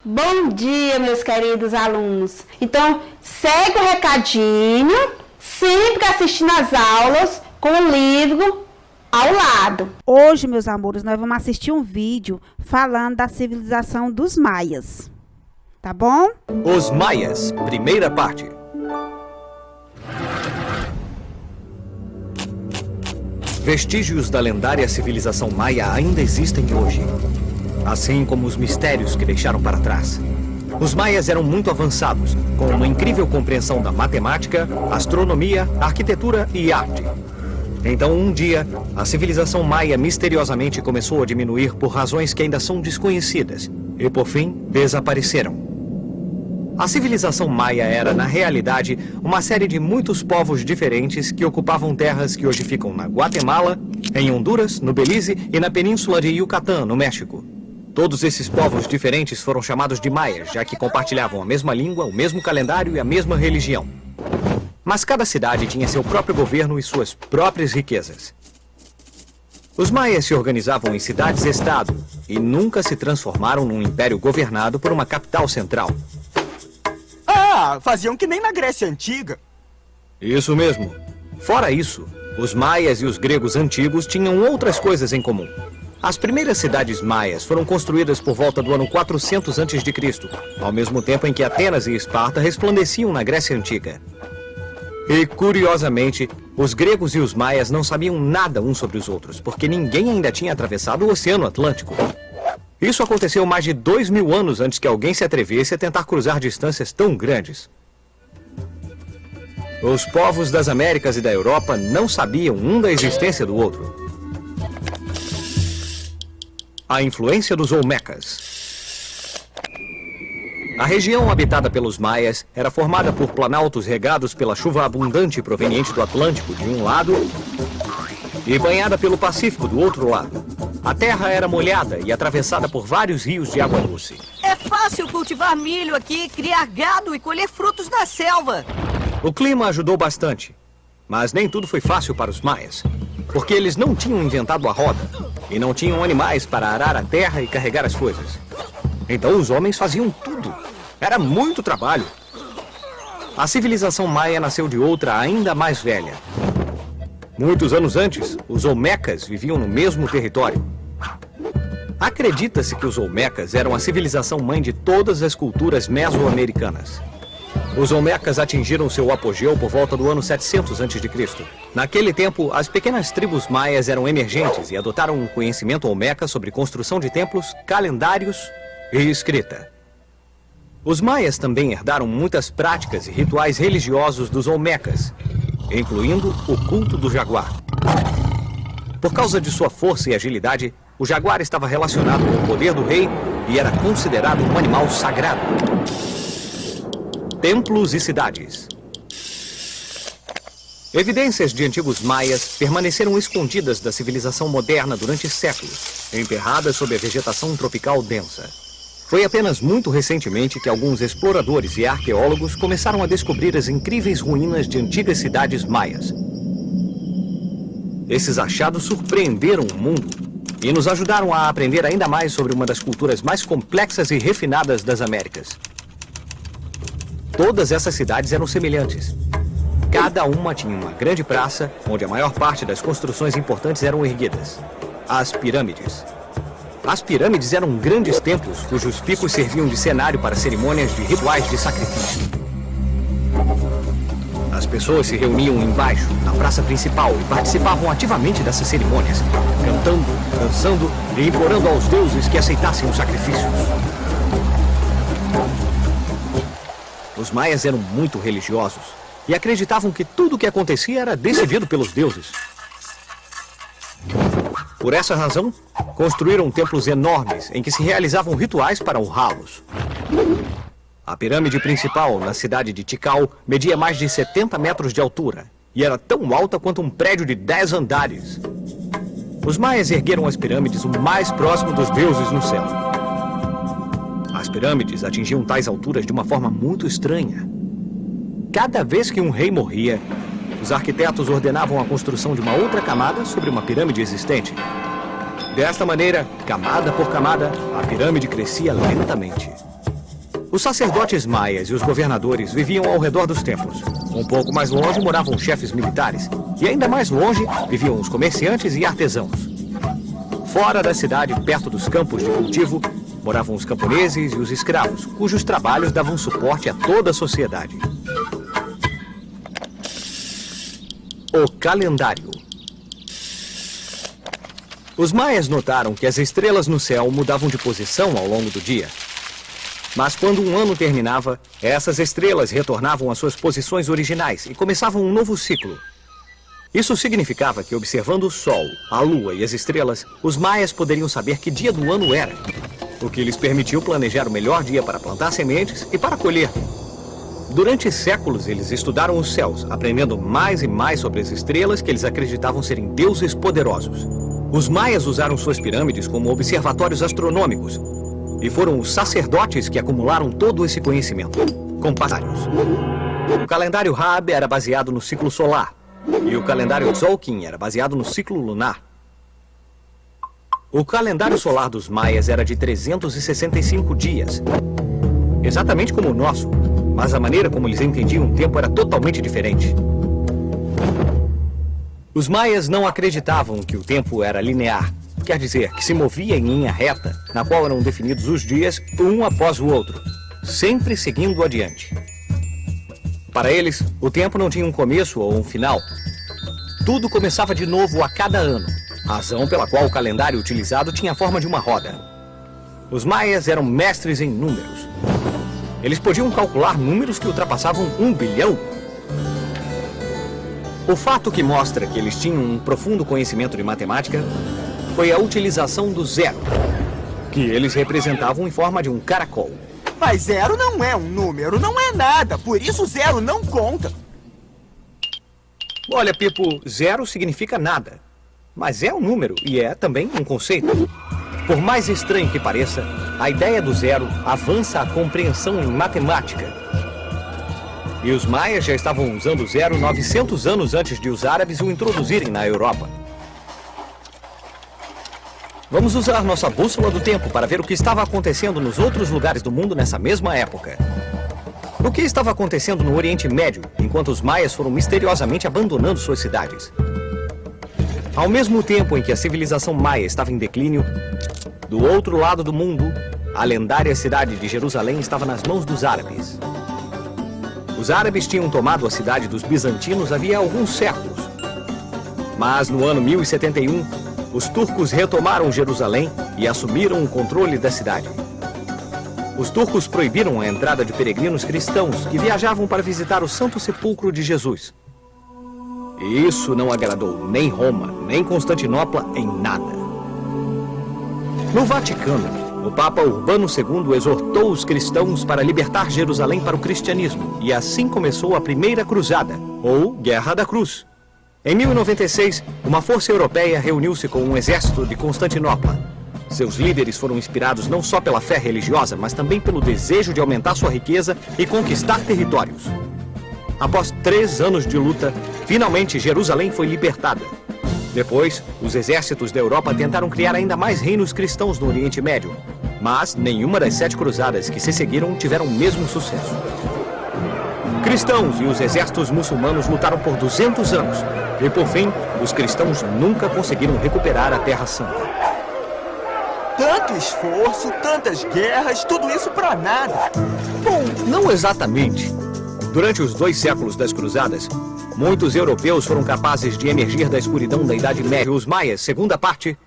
Bom dia, meus queridos alunos. Então, segue o recadinho, sempre assistindo às aulas com o livro ao lado. Hoje, meus amores, nós vamos assistir um vídeo falando da civilização dos maias. Tá bom? Os Maias, primeira parte. Vestígios da lendária civilização maia ainda existem hoje, assim como os mistérios que deixaram para trás. Os maias eram muito avançados, com uma incrível compreensão da matemática, astronomia, arquitetura e arte. Então, um dia, a civilização maia misteriosamente começou a diminuir por razões que ainda são desconhecidas e, por fim, desapareceram. A civilização maia era, na realidade, uma série de muitos povos diferentes que ocupavam terras que hoje ficam na Guatemala, em Honduras, no Belize e na península de Yucatán, no México. Todos esses povos diferentes foram chamados de maias, já que compartilhavam a mesma língua, o mesmo calendário e a mesma religião. Mas cada cidade tinha seu próprio governo e suas próprias riquezas. Os maias se organizavam em cidades-estado e nunca se transformaram num império governado por uma capital central. Faziam que nem na Grécia Antiga. Isso mesmo. Fora isso, os maias e os gregos antigos tinham outras coisas em comum. As primeiras cidades maias foram construídas por volta do ano 400 a.C., ao mesmo tempo em que Atenas e Esparta resplandeciam na Grécia Antiga. E, curiosamente, os gregos e os maias não sabiam nada uns sobre os outros, porque ninguém ainda tinha atravessado o Oceano Atlântico. Isso aconteceu mais de 2000 anos antes que alguém se atrevesse a tentar cruzar distâncias tão grandes. Os povos das Américas e da Europa não sabiam um da existência do outro. A influência dos Olmecas. A região habitada pelos maias era formada por planaltos regados pela chuva abundante proveniente do Atlântico de um lado e banhada pelo Pacífico do outro lado. A terra era molhada e atravessada por vários rios de água doce. É fácil cultivar milho aqui, criar gado e colher frutos na selva. O clima ajudou bastante, mas nem tudo foi fácil para os maias, porque eles não tinham inventado a roda e não tinham animais para arar a terra e carregar as coisas. Então os homens faziam tudo. Era muito trabalho. A civilização maia nasceu de outra ainda mais velha. Muitos anos antes, os Olmecas viviam no mesmo território. Acredita-se que os Olmecas eram a civilização mãe de todas as culturas mesoamericanas. Os Olmecas atingiram seu apogeu por volta do ano 700 a.C. Naquele tempo, as pequenas tribos maias eram emergentes e adotaram um conhecimento olmeca sobre construção de templos, calendários e escrita. Os maias também herdaram muitas práticas e rituais religiosos dos Olmecas, incluindo o culto do jaguar. Por causa de sua força e agilidade, o jaguar estava relacionado com o poder do rei e era considerado um animal sagrado. Templos e cidades. Evidências de antigos maias permaneceram escondidas da civilização moderna durante séculos, enterradas sob a vegetação tropical densa. Foi apenas muito recentemente que alguns exploradores e arqueólogos começaram a descobrir as incríveis ruínas de antigas cidades maias. Esses achados surpreenderam o mundo e nos ajudaram a aprender ainda mais sobre uma das culturas mais complexas e refinadas das Américas. Todas essas cidades eram semelhantes. Cada uma tinha uma grande praça, onde a maior parte das construções importantes eram erguidas. As pirâmides. As pirâmides eram grandes templos cujos picos serviam de cenário para cerimônias de rituais de sacrifício. As pessoas se reuniam embaixo, na praça principal, e participavam ativamente dessas cerimônias, cantando, dançando e implorando aos deuses que aceitassem os sacrifícios. Os maias eram muito religiosos e acreditavam que tudo o que acontecia era decidido pelos deuses. Por essa razão, construíram templos enormes em que se realizavam rituais para honrá-los. A pirâmide principal, na cidade de Tikal, media mais de 70 metros de altura e era tão alta quanto um prédio de 10 andares. Os maias ergueram as pirâmides o mais próximo dos deuses no céu. As pirâmides atingiam tais alturas de uma forma muito estranha. Cada vez que um rei morria, os arquitetos ordenavam a construção de uma outra camada sobre uma pirâmide existente. Desta maneira, camada por camada, a pirâmide crescia lentamente. Os sacerdotes maias e os governadores viviam ao redor dos templos. Um pouco mais longe moravam os chefes militares. E ainda mais longe viviam os comerciantes e artesãos. Fora da cidade, perto dos campos de cultivo, moravam os camponeses e os escravos, cujos trabalhos davam suporte a toda a sociedade. O calendário. Os maias notaram que as estrelas no céu mudavam de posição ao longo do dia. Mas quando um ano terminava, essas estrelas retornavam às suas posições originais e começavam um novo ciclo. Isso significava que, observando o Sol, a Lua e as estrelas, os maias poderiam saber que dia do ano era, o que lhes permitiu planejar o melhor dia para plantar sementes e para colher. Durante séculos, eles estudaram os céus, aprendendo mais e mais sobre as estrelas que eles acreditavam serem deuses poderosos. Os maias usaram suas pirâmides como observatórios astronômicos, e foram os sacerdotes que acumularam todo esse conhecimento, com passários. O calendário Rab era baseado no ciclo solar, e o calendário Tzolk'in era baseado no ciclo lunar. O calendário solar dos maias era de 365 dias, exatamente como o nosso, mas a maneira como eles entendiam o tempo era totalmente diferente. Os maias não acreditavam que o tempo era linear, quer dizer, que se movia em linha reta, na qual eram definidos os dias um após o outro, sempre seguindo adiante. Para eles, o tempo não tinha um começo ou um final. Tudo começava de novo a cada ano, razão pela qual o calendário utilizado tinha a forma de uma roda. Os maias eram mestres em números. Eles podiam calcular números que ultrapassavam 1 bilhão. O fato que mostra que eles tinham um profundo conhecimento de matemática foi a utilização do zero, que eles representavam em forma de um caracol. Mas zero não é um número, não é nada. Por isso zero não conta. Olha, Pipo, zero significa nada. Mas é um número e é também um conceito. Por mais estranho que pareça, a ideia do zero avança a compreensão em matemática. E os maias já estavam usando o zero 900 anos antes de os árabes o introduzirem na Europa. Vamos usar nossa bússola do tempo para ver o que estava acontecendo nos outros lugares do mundo nessa mesma época. O que estava acontecendo no Oriente Médio, enquanto os maias foram misteriosamente abandonando suas cidades? Ao mesmo tempo em que a civilização maia estava em declínio, do outro lado do mundo, a lendária cidade de Jerusalém estava nas mãos dos árabes. Os árabes tinham tomado a cidade dos bizantinos havia alguns séculos. Mas no ano 1071, os turcos retomaram Jerusalém e assumiram o controle da cidade. Os turcos proibiram a entrada de peregrinos cristãos que viajavam para visitar o Santo Sepulcro de Jesus. E isso não agradou nem Roma, nem Constantinopla em nada. No Vaticano, o Papa Urbano II exortou os cristãos para libertar Jerusalém para o cristianismo, e assim começou a Primeira Cruzada, ou Guerra da Cruz. Em 1096, uma força europeia reuniu-se com um exército de Constantinopla. Seus líderes foram inspirados não só pela fé religiosa, mas também pelo desejo de aumentar sua riqueza e conquistar territórios. Após 3 anos de luta, finalmente Jerusalém foi libertada. Depois, os exércitos da Europa tentaram criar ainda mais reinos cristãos no Oriente Médio, mas nenhuma das 7 cruzadas que se seguiram tiveram o mesmo sucesso. Cristãos e os exércitos muçulmanos lutaram por 200 anos, e por fim, os cristãos nunca conseguiram recuperar a Terra Santa. Tanto esforço, tantas guerras, tudo isso pra nada. Bom, não exatamente. Durante os 2 séculos das cruzadas, muitos europeus foram capazes de emergir da escuridão da Idade Média. Os maias, segunda parte.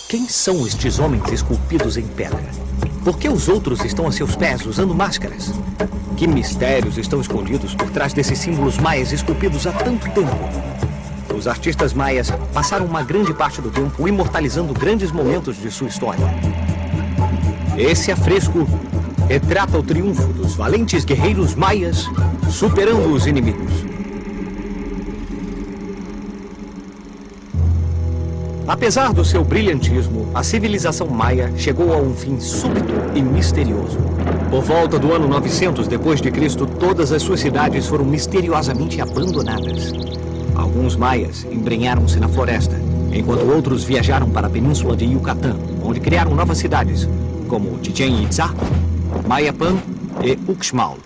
Quem são estes homens esculpidos em pedra? Por que os outros estão a seus pés usando máscaras? Que mistérios estão escondidos por trás desses símbolos maias esculpidos há tanto tempo? Os artistas maias passaram uma grande parte do tempo imortalizando grandes momentos de sua história. Esse afresco retrata o triunfo dos valentes guerreiros maias superando os inimigos. Apesar do seu brilhantismo, a civilização maia chegou a um fim súbito e misterioso. Por volta do ano 900 d.C., todas as suas cidades foram misteriosamente abandonadas. Alguns maias embrenharam-se na floresta, enquanto outros viajaram para a península de Yucatán, onde criaram novas cidades, como Chichén Itzá, Mayapan e Uxmal.